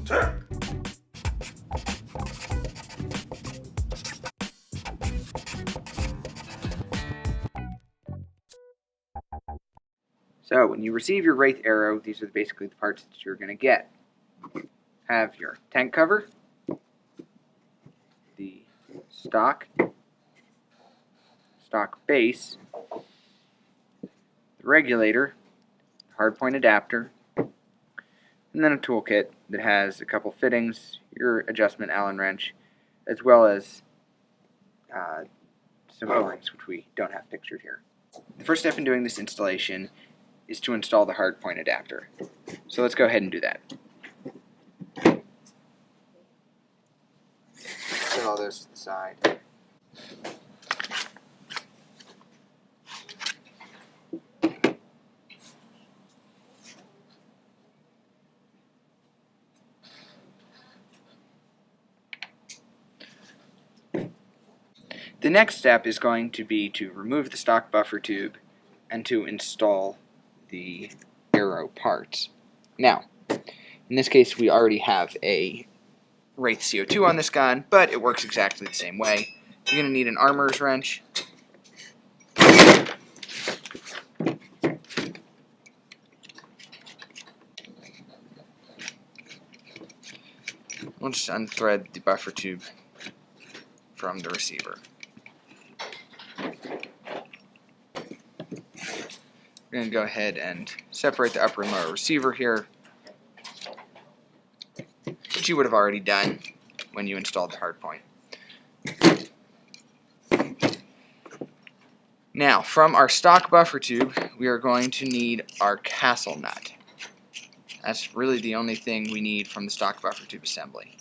So when you receive your WRAITH Aero, these are basically the parts that you're going to get. Have your tank cover, the stock base, the regulator, hardpoint adapter, and then a toolkit that has a couple fittings, your adjustment Allen wrench, as well as some O-rings, which we don't have pictured here. The first step in doing this installation is to install the hardpoint adapter. So let's go ahead and do that. Put all those to the side. The next step is going to be to remove the stock buffer tube and to install the Aero parts. Now, in this case we already have a WRAITH CO2 on this gun, but it works exactly the same way. You're going to need an armorer's wrench, we'll just unthread the buffer tube from the receiver. We're going to go ahead and separate the upper and lower receiver here, which you would have already done when you installed the hardpoint. Now, from our stock buffer tube, we are going to need our castle nut. That's really the only thing we need from the stock buffer tube assembly.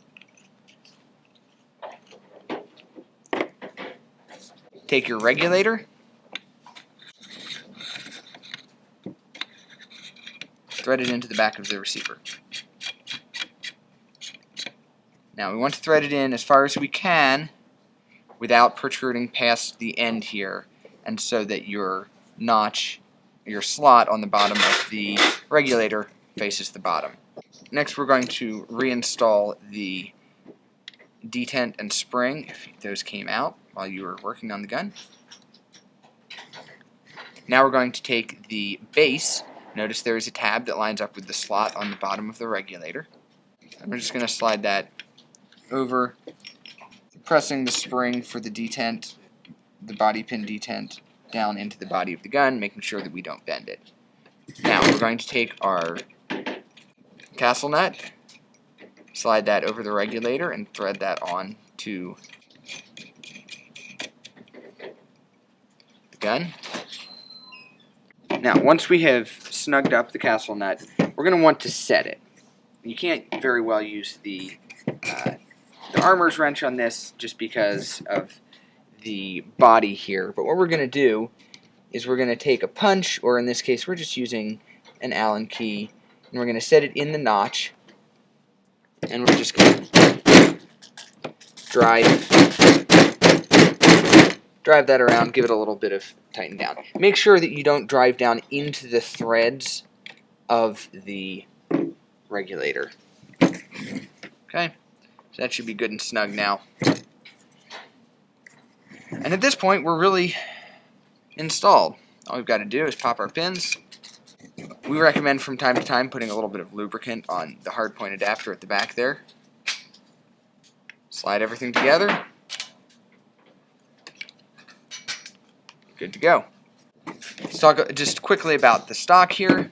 Take your regulator, thread it into the back of the receiver. Now we want to thread it in as far as we can without protruding past the end here, and so that your notch, your slot on the bottom of the regulator faces the bottom. Next we're going to reinstall the detent and spring if those came out while you were working on the gun. Now we're going to take the base. Notice there is a tab that lines up with the slot on the bottom of the regulator. And we're just going to slide that over, pressing the spring for the detent, the body pin detent, down into the body of the gun, making sure that we don't bend it. Now we're going to take our castle nut, slide that over the regulator, and thread that on to the gun. Now, once we have snugged up the castle nut, we're going to want to set it. You can't very well use the armorer's wrench on this just because of the body here. But what we're going to do is we're going to take a punch, or in this case we're just using an Allen key, and we're going to set it in the notch, and we're just going to drive that around, give it a little bit of tighten down. Make sure that you don't drive down into the threads of the regulator. Okay, so that should be good and snug now. And at this point, we're really installed. All we've got to do is pop our pins. We recommend from time to time putting a little bit of lubricant on the hardpoint adapter at the back there. Slide everything together. Good to go. Let's talk just quickly about the stock here.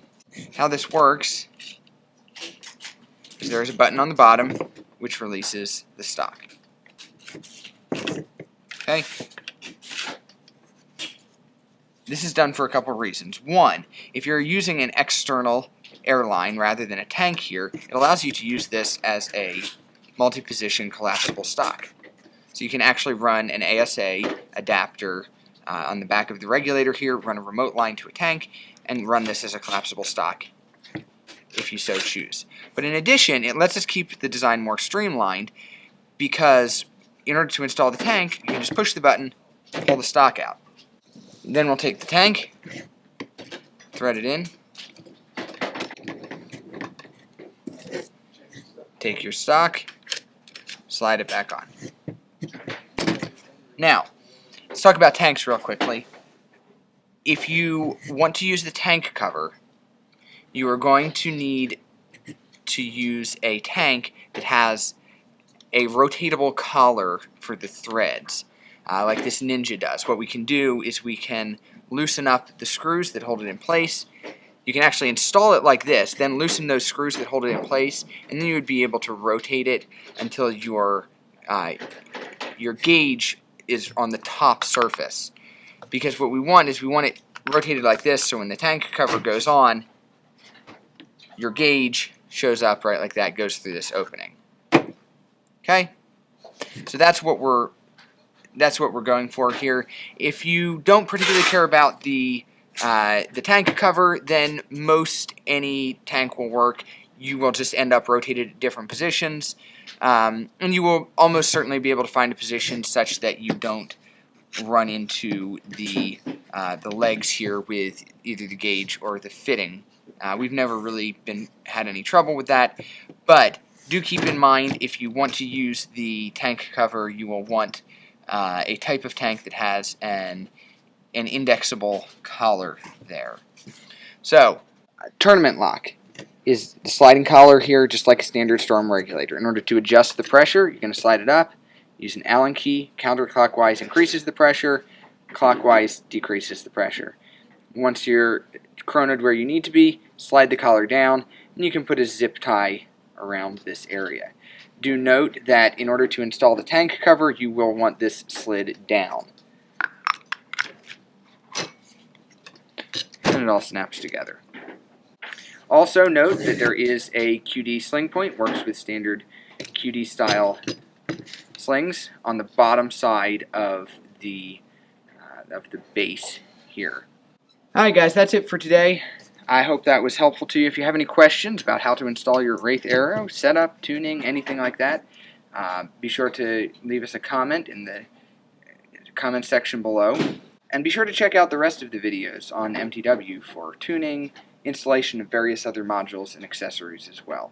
How this works is there is a button on the bottom which releases the stock. Okay. This is done for a couple reasons. One, if you're using an external airline rather than a tank here, it allows you to use this as a multi-position collapsible stock. So you can actually run an ASA adapter on the back of the regulator here, run a remote line to a tank, and run this as a collapsible stock if you so choose. But in addition, it lets us keep the design more streamlined, because in order to install the tank, you can just push the button, pull the stock out. Then we'll take the tank, thread it in, take your stock, slide it back on. Now, let's talk about tanks real quickly. If you want to use the tank cover, you are going to need to use a tank that has a rotatable collar for the threads, like this Ninja does. What we can do is we can loosen up the screws that hold it in place. You can actually install it like this, then loosen those screws that hold it in place, and then you would be able to rotate it until your gauge is on the top surface. Because what we want is we want it rotated like this, so when the tank cover goes on, your gauge shows up right like that, goes through this opening. Okay, so that's what we're going for here. If you don't particularly care about the tank cover, then most any tank will work. You will just end up rotated at different positions, and you will almost certainly be able to find a position such that you don't run into the legs here with either the gauge or the fitting. We've never really had any trouble with that, but do keep in mind, if you want to use the tank cover, you will want a type of tank that has an indexable collar there. So, tournament lock is the sliding collar here, just like a standard storm regulator. In order to adjust the pressure, you're going to slide it up. Use an Allen key. Counterclockwise increases the pressure. Clockwise decreases the pressure. Once you're chronoed where you need to be, slide the collar down, and you can put a zip tie around this area. Do note that in order to install the tank cover, you will want this slid down. And it all snaps together. Also note that there is a QD sling point, works with standard QD style slings on the bottom side of the base here. Alright guys, that's it for today. I hope that was helpful to you. If you have any questions about how to install your WRAITH Aero, setup, tuning, anything like that, be sure to leave us a comment in the comment section below. And be sure to check out the rest of the videos on MTW for tuning, installation of various other modules and accessories as well.